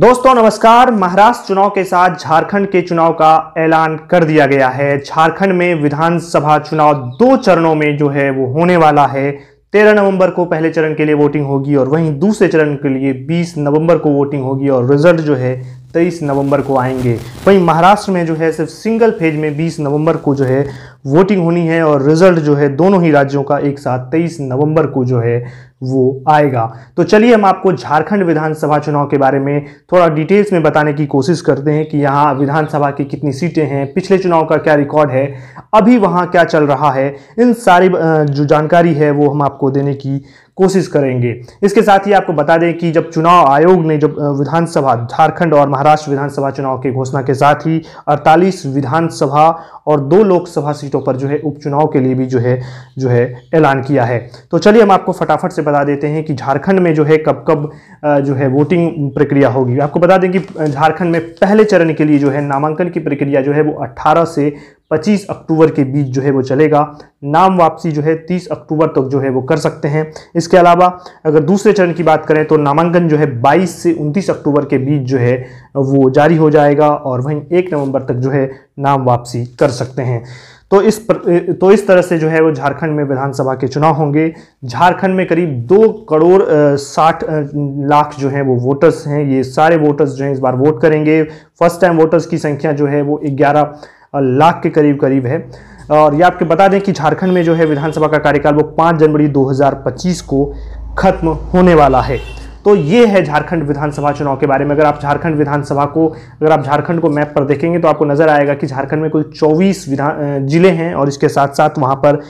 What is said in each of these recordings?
दोस्तों नमस्कार। महाराष्ट्र चुनाव के साथ झारखंड के चुनाव का ऐलान कर दिया गया है। झारखंड में विधानसभा चुनाव 2 चरणों में जो है वो होने वाला है। 13 नवंबर को पहले चरण के लिए वोटिंग होगी और वहीं दूसरे चरण के लिए 20 नवंबर को वोटिंग होगी और रिजल्ट जो है 23 नवंबर को आएंगे। वहीं महाराष्ट्र में जो है सिर्फ सिंगल फेज में 20 नवंबर को जो है वोटिंग होनी है और रिजल्ट जो है दोनों ही राज्यों का एक साथ 23 नवंबर को जो है वो आएगा। तो चलिए हम आपको झारखंड विधानसभा चुनाव के बारे में थोड़ा डिटेल्स में बताने की कोशिश करते हैं कि यहाँ विधानसभा की कितनी सीटें हैं, पिछले चुनाव का क्या रिकॉर्ड है, अभी वहाँ क्या चल रहा है। इन सारी जो जानकारी है वो हम आपको देने की कोशिश करेंगे। इसके साथ ही आपको बता दें कि जब चुनाव आयोग ने जब विधानसभा झारखंड और महाराष्ट्र विधानसभा चुनाव की घोषणा के साथ ही 48 विधानसभा और 2 लोकसभा सीटों पर जो है उपचुनाव के लिए भी जो है ऐलान किया है। तो चलिए हम आपको फटाफट से बता देते हैं कि झारखंड में जो है कब कब जो है वोटिंग प्रक्रिया होगी। आपको बता दें कि झारखंड में पहले चरण के लिए जो है नामांकन की प्रक्रिया जो है वो 18 से 25 अक्टूबर के बीच जो है वो चलेगा। नाम वापसी जो है 30 अक्टूबर तक जो है वो कर सकते हैं। इसके अलावा अगर दूसरे चरण की बात करें तो नामांकन जो है 22 से 29 अक्टूबर के बीच जो है वो जारी हो जाएगा और वहीं 1 नवंबर तक जो है नाम वापसी कर सकते हैं। तो इस तरह से जो है वो झारखंड में विधानसभा के चुनाव होंगे। झारखंड में करीब 2 करोड़ 60 लाख जो है वो वोटर्स हैं। ये सारे वोटर्स जो हैं इस बार वोट करेंगे। फर्स्ट टाइम वोटर्स की संख्या जो है वो 11 लाख के करीब है। और ये आपको बता दें कि झारखंड में जो है विधानसभा का कार्यकाल वो 5 जनवरी 2025 को खत्म होने वाला है। तो ये है झारखंड विधानसभा चुनाव के बारे में। अगर आप झारखंड को मैप पर देखेंगे तो आपको नजर आएगा कि झारखंड में कुल 24 जिले हैं और इसके साथ साथ वहां पर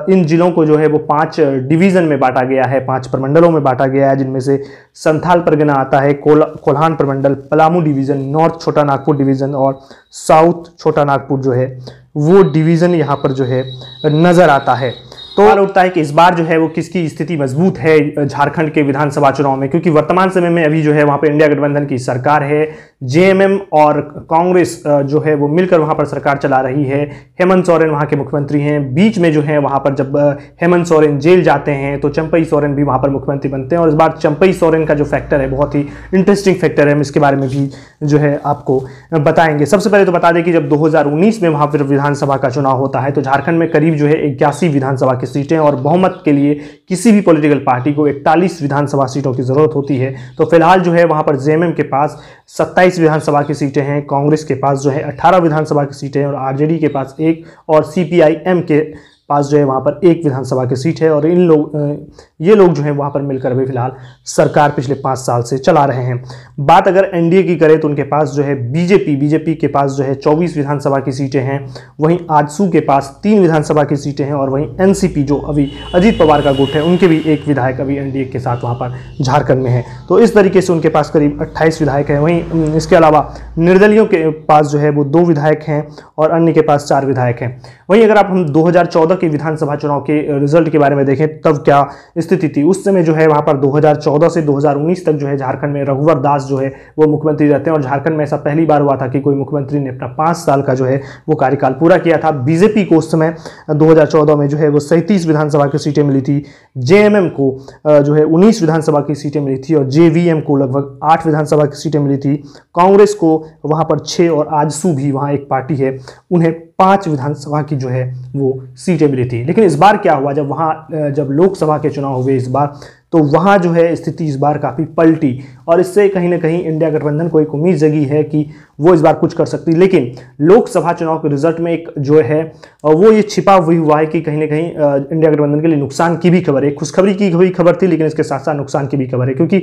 इन जिलों को जो है वो 5 डिवीजन में बांटा गया है, 5 प्रमंडलों में बांटा गया है, जिनमें से संथाल परगना आता है, कोल्हान प्रमंडल, पलामू डिवीजन, नॉर्थ छोटा नागपुर डिवीजन और साउथ छोटा नागपुर जो है वो डिवीजन यहाँ पर जो है नजर आता है। तो सवाल उठता है कि इस बार जो है वो किसकी स्थिति मजबूत है झारखंड के विधानसभा चुनाव में, क्योंकि वर्तमान समय में अभी जो है वहां पर इंडिया गठबंधन की सरकार है। जेएमएम और कांग्रेस जो है वो मिलकर वहां पर सरकार चला रही है। हेमंत सोरेन वहां के मुख्यमंत्री हैं। बीच में जो है वहां पर जब हेमंत सोरेन जेल जाते हैं तो चंपई सोरेन भी वहां पर मुख्यमंत्री बनते हैं और इस बार चंपई सोरेन का जो फैक्टर है बहुत ही इंटरेस्टिंग फैक्टर है। हम इसके बारे में भी जो है आपको बताएंगे। सबसे पहले तो बता दें कि जब 2019 में वहां पर विधानसभा का चुनाव होता है तो झारखंड में करीब जो है 81 विधानसभा की सीटें और बहुमत के लिए किसी भी पॉलिटिकल पार्टी को 41 विधानसभा सीटों की जरूरत होती है। तो फिलहाल जो है वहां पर जेएमएम के पास 27 विधानसभा की सीटें हैं, कांग्रेस के पास जो है 18 विधानसभा की सीटें हैं और आरजेडी के पास 1 और सीपीआईएम के पास जो है वहां पर 1 विधानसभा की सीट है। और ये लोग जो है वहां पर मिलकर अभी फिलहाल सरकार पिछले 5 साल से चला रहे हैं। बात अगर एनडीए की करें तो उनके पास जो है बीजेपी के पास जो है 24 विधानसभा की सीटें हैं। वहीं आजसू के पास 3 विधानसभा की सीटें हैं और वहीं एनसीपी जो अभी अजीत पवार का गुट है उनके भी 1 विधायक अभी एनडीए के साथ वहां पर झारखंड में है। तो इस तरीके से उनके पास करीब 28 विधायक हैं। वहीं इसके अलावा निर्दलियों के पास जो है वो 2 विधायक हैं और अन्य के पास 4 विधायक हैं। वहीं अगर आप हम 2014 के विधानसभा चुनाव के रिजल्ट के बारे में देखें तब क्या स्थिति थी, उस समय जो है वहां पर 2014 से 2019 तक जो है झारखंड में रघुवर दास जो है वो मुख्यमंत्री रहते हैं और झारखंड में ऐसा पहली बार हुआ था कि कोई मुख्यमंत्री ने अपना 5 साल का जो है वो कार्यकाल पूरा किया था। बीजेपी को उस समय 2014 में जो है वो 37 विधानसभा की सीटें मिली थी। जेएमएम को जो है 19 विधानसभा की सीटें मिली थी और जेवीएम को लगभग 8 विधानसभा की सीटें मिली थी। कांग्रेस को वहां पर 6 और आजसू भी वहां एक पार्टी है उन्हें 5 विधानसभा की जो है वो सीटें मिली थी। लेकिन इस बार क्या हुआ, जब लोकसभा के चुनाव हुए इस बार तो वहां जो है स्थिति इस बार काफ़ी पलटी और इससे कहीं ना कहीं इंडिया गठबंधन को एक उम्मीद जगी है कि वो इस बार कुछ कर सकती। लेकिन लोकसभा चुनाव के रिजल्ट में एक जो है वो ये छिपा हुआ है कि कहीं ना कहीं इंडिया गठबंधन के लिए नुकसान की भी खबर है। खुशखबरी की हुई खबर थी लेकिन इसके साथ साथ नुकसान की भी खबर है, क्योंकि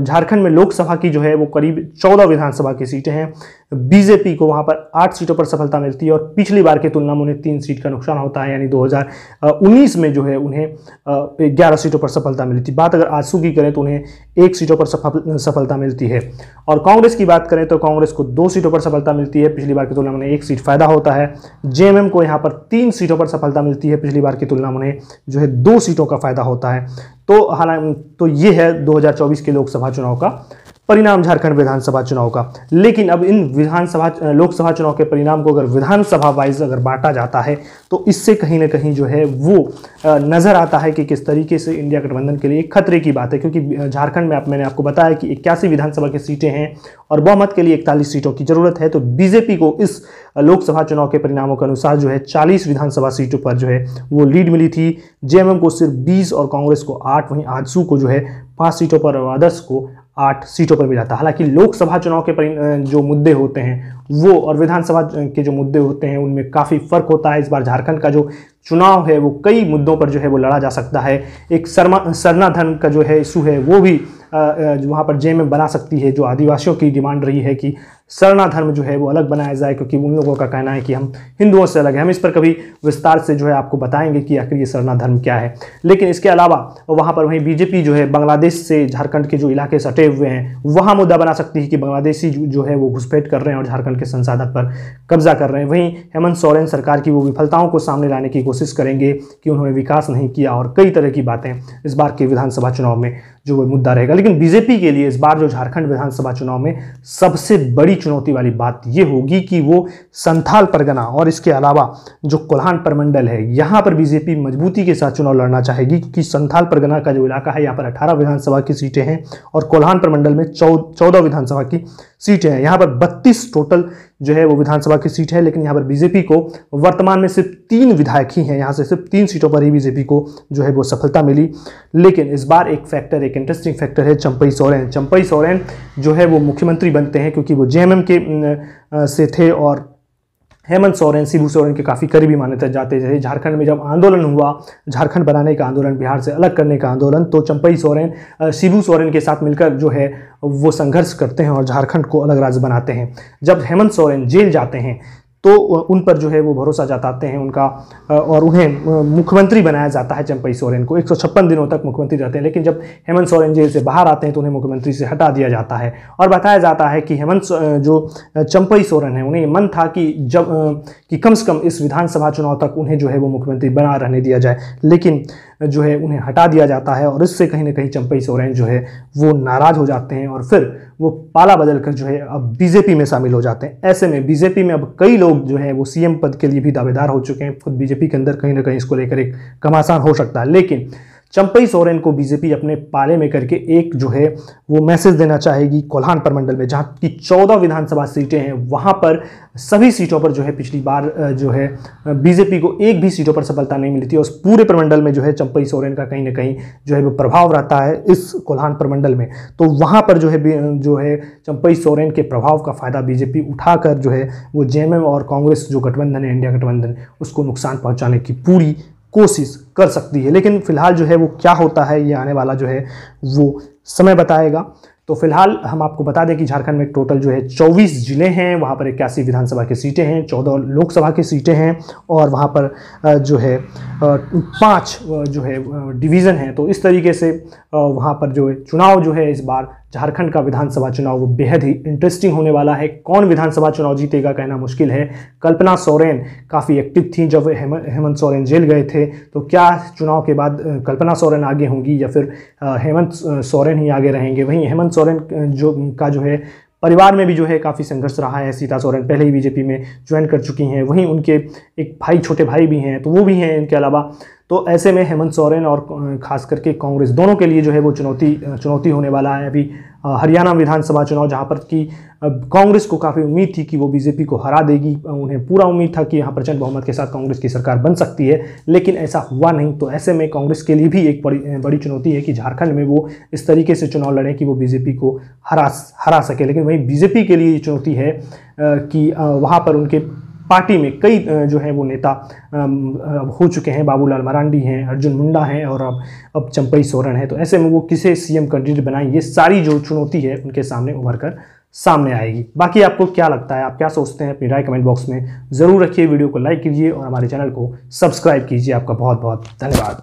झारखंड में लोकसभा की जो है वो करीब 14 विधानसभा की सीटें हैं। बीजेपी को वहां पर 8 सीटों पर सफलता मिलती है और पिछली बार की तुलना में उन्हें 3 सीट का नुकसान होता है, यानी 2019 में जो है उन्हें 11 सीटों पर सफलता मिली थी। बात अगर आजसू की करें तो उन्हें 1 सीटों पर सफलता मिलती है। और कांग्रेस की बात करें तो कांग्रेस को 2 सीटों पर सफलता मिलती है, पिछली बार की तुलना में उन्हें 1 सीट फायदा होता है। जेएमएम को यहाँ पर 3 सीटों पर सफलता मिलती है, पिछली बार की तुलना में उन्हें जो है 2 सीटों का फायदा होता है। तो हालांकि तो ये है 2024 के लोकसभा चुनाव का परिणाम झारखंड विधानसभा चुनाव का। लेकिन अब इन लोकसभा चुनाव के परिणाम को अगर विधानसभा वाइज अगर बांटा जाता है तो इससे कहीं ना कहीं जो है वो नजर आता है कि किस तरीके से इंडिया गठबंधन के लिए खतरे की बात है, क्योंकि झारखंड में मैंने आपको बताया कि 81 विधानसभा की सीटें हैं और बहुमत के लिए 41 सीटों की जरूरत है। तो बीजेपी को इस लोकसभा चुनाव के परिणामों के अनुसार जो है 40 विधानसभा सीटों पर जो है वो लीड मिली थी। जेएमएम को सिर्फ 20 और कांग्रेस को 8, वहीं आजसू को जो है 5 सीटों पर और अदर्स को 8 सीटों पर मिला था। हालांकि लोकसभा चुनाव के जो मुद्दे होते हैं वो और विधानसभा के जो मुद्दे होते हैं उनमें काफ़ी फर्क होता है। इस बार झारखंड का जो चुनाव है वो कई मुद्दों पर जो है वो लड़ा जा सकता है। एक सरना धर्म का जो है इशू है वो भी वहाँ पर जेएमएम बना सकती है। जो आदिवासियों की डिमांड रही है कि सरना धर्म जो है वो अलग बनाया जाए, क्योंकि उन लोगों का कहना है कि हम हिंदुओं से अलग है। हम इस पर कभी विस्तार से जो है आपको बताएंगे कि आखिर ये सरना धर्म क्या है। लेकिन इसके अलावा वहाँ पर वहीं बीजेपी जो है बांग्लादेश से झारखंड के जो इलाके सटे हुए हैं वहाँ मुद्दा बना सकती है कि बांग्लादेशी जो है वो घुसपैठ कर रहे हैं और झारखंड के संसाधन पर कब्जा कर रहे हैं। वहीं हेमंत सोरेन सरकार की वो विफलताओं को सामने लाने की कोशिश करेंगे कि उन्होंने विकास नहीं किया और कई तरह की बातें इस बार के विधानसभा चुनाव में जो वो मुद्दा रहेगा। लेकिन बीजेपी के लिए इस बार जो झारखंड विधानसभा चुनाव में सबसे बड़ी चुनौती वाली बात ये होगी कि वो संथाल परगना और इसके अलावा जो कोल्हान प्रमंडल है यहाँ पर बीजेपी मजबूती के साथ चुनाव लड़ना चाहेगी, क्योंकि संथाल परगना का जो इलाका है यहाँ पर 18 विधानसभा की सीटें हैं और कोल्हान प्रमंडल में 14 विधानसभा की सीटें हैं। यहाँ पर 32 टोटल जो है वो विधानसभा की सीट है। लेकिन यहाँ पर बीजेपी को वर्तमान में सिर्फ 3 विधायक ही हैं, यहाँ से सिर्फ 3 सीटों पर ही बीजेपी को जो है वो सफलता मिली। लेकिन इस बार एक इंटरेस्टिंग फैक्टर है चंपई सोरेन जो है वो मुख्यमंत्री बनते हैं, क्योंकि वो जेएमएम के से थे और हेमंत सोरेन शिबू सोरेन के काफ़ी करीबी माने जाते थे। झारखंड में जब आंदोलन हुआ, झारखंड बनाने का आंदोलन, बिहार से अलग करने का आंदोलन, तो चंपई सोरेन शिबू सोरेन के साथ मिलकर जो है वो संघर्ष करते हैं और झारखंड को अलग राज्य बनाते हैं। जब हेमंत सोरेन जेल जाते हैं तो उन पर जो है वो भरोसा जताते हैं उनका और उन्हें मुख्यमंत्री बनाया जाता है। चंपई सोरेन को 156 दिनों तक मुख्यमंत्री रहते हैं। लेकिन जब हेमंत सोरेन जेल से बाहर आते हैं तो उन्हें मुख्यमंत्री से हटा दिया जाता है और बताया जाता है कि जो चंपई सोरेन है उन्हें मन था कि कम से कम इस विधानसभा चुनाव तक उन्हें जो है वो मुख्यमंत्री बना रहने दिया जाए, लेकिन जो है उन्हें हटा दिया जाता है और इससे कहीं ना कहीं चंपई सोरेन जो है वो नाराज हो जाते हैं और फिर वो पाला बदल कर जो है अब बीजेपी में शामिल हो जाते हैं। ऐसे में बीजेपी में अब कई लोग जो है वो सीएम पद के लिए भी दावेदार हो चुके हैं। खुद बीजेपी के अंदर कहीं ना कहीं इसको लेकर एक घमासान हो सकता है। लेकिन चंपई सोरेन को बीजेपी अपने पाले में करके एक जो है वो मैसेज देना चाहेगी कोल्हान प्रमंडल में, जहाँ की 14 विधानसभा सीटें हैं। वहाँ पर सभी सीटों पर जो है पिछली बार जो है बीजेपी को एक भी सीटों पर सफलता नहीं मिली थी और उस पूरे प्रमंडल में जो है चंपई सोरेन का कहीं ना कहीं जो है वो प्रभाव रहता है इस कोल्हान प्रमंडल में। तो वहाँ पर जो है चंपई सोरेन के प्रभाव का फायदा बीजेपी उठाकर जो है वो जेएमएम और कांग्रेस जो गठबंधन है, इंडिया गठबंधन, उसको नुकसान पहुँचाने की पूरी कोशिश कर सकती है। लेकिन फिलहाल जो है वो क्या होता है ये आने वाला जो है वो समय बताएगा। तो फिलहाल हम आपको बता दें कि झारखंड में टोटल जो है 24 जिले हैं, वहाँ पर 81 विधानसभा की सीटें हैं, 14 लोकसभा की सीटें हैं और वहाँ पर जो है 5 जो है डिवीज़न हैं। तो इस तरीके से वहाँ पर जो है चुनाव जो है इस बार झारखंड का विधानसभा चुनाव वो बेहद ही इंटरेस्टिंग होने वाला है। कौन विधानसभा चुनाव जीतेगा कहना मुश्किल है। कल्पना सोरेन काफ़ी एक्टिव थी जब हेमंत सोरेन जेल गए थे, तो क्या चुनाव के बाद कल्पना सोरेन आगे होंगी या फिर हेमंत सोरेन ही आगे रहेंगे। वहीं हेमंत सोरेन जो है परिवार में भी जो है काफ़ी संघर्ष रहा है। सीता सोरेन पहले ही बीजेपी में ज्वाइन कर चुकी हैं, वहीं उनके एक भाई, छोटे भाई भी हैं, तो वो भी हैं इनके अलावा। तो ऐसे में हेमंत सोरेन और खास करके कांग्रेस दोनों के लिए जो है वो चुनौती होने वाला है। अभी हरियाणा विधानसभा चुनाव जहां पर कि कांग्रेस को काफ़ी उम्मीद थी कि वो बीजेपी को हरा देगी, उन्हें पूरा उम्मीद था कि यहाँ प्रचंड बहुमत के साथ कांग्रेस की सरकार बन सकती है, लेकिन ऐसा हुआ नहीं। तो ऐसे में कांग्रेस के लिए भी एक बड़ी चुनौती है कि झारखंड में वो इस तरीके से चुनाव लड़ें कि वो बीजेपी को हरा सके। लेकिन वहीं बीजेपी के लिए चुनौती है कि वहाँ पर उनके पार्टी में कई जो है वो नेता हो चुके हैं। बाबूलाल मरांडी हैं, अर्जुन मुंडा हैं और अब चंपई सोरेन है। तो ऐसे में वो किसे सीएम कैंडिडेट बनाएं, ये सारी जो चुनौती है उनके सामने उभर कर सामने आएगी। बाकी आपको क्या लगता है, आप क्या सोचते हैं, अपनी राय कमेंट बॉक्स में ज़रूर रखिए। वीडियो को लाइक कीजिए और हमारे चैनल को सब्सक्राइब कीजिए। आपका बहुत बहुत धन्यवाद।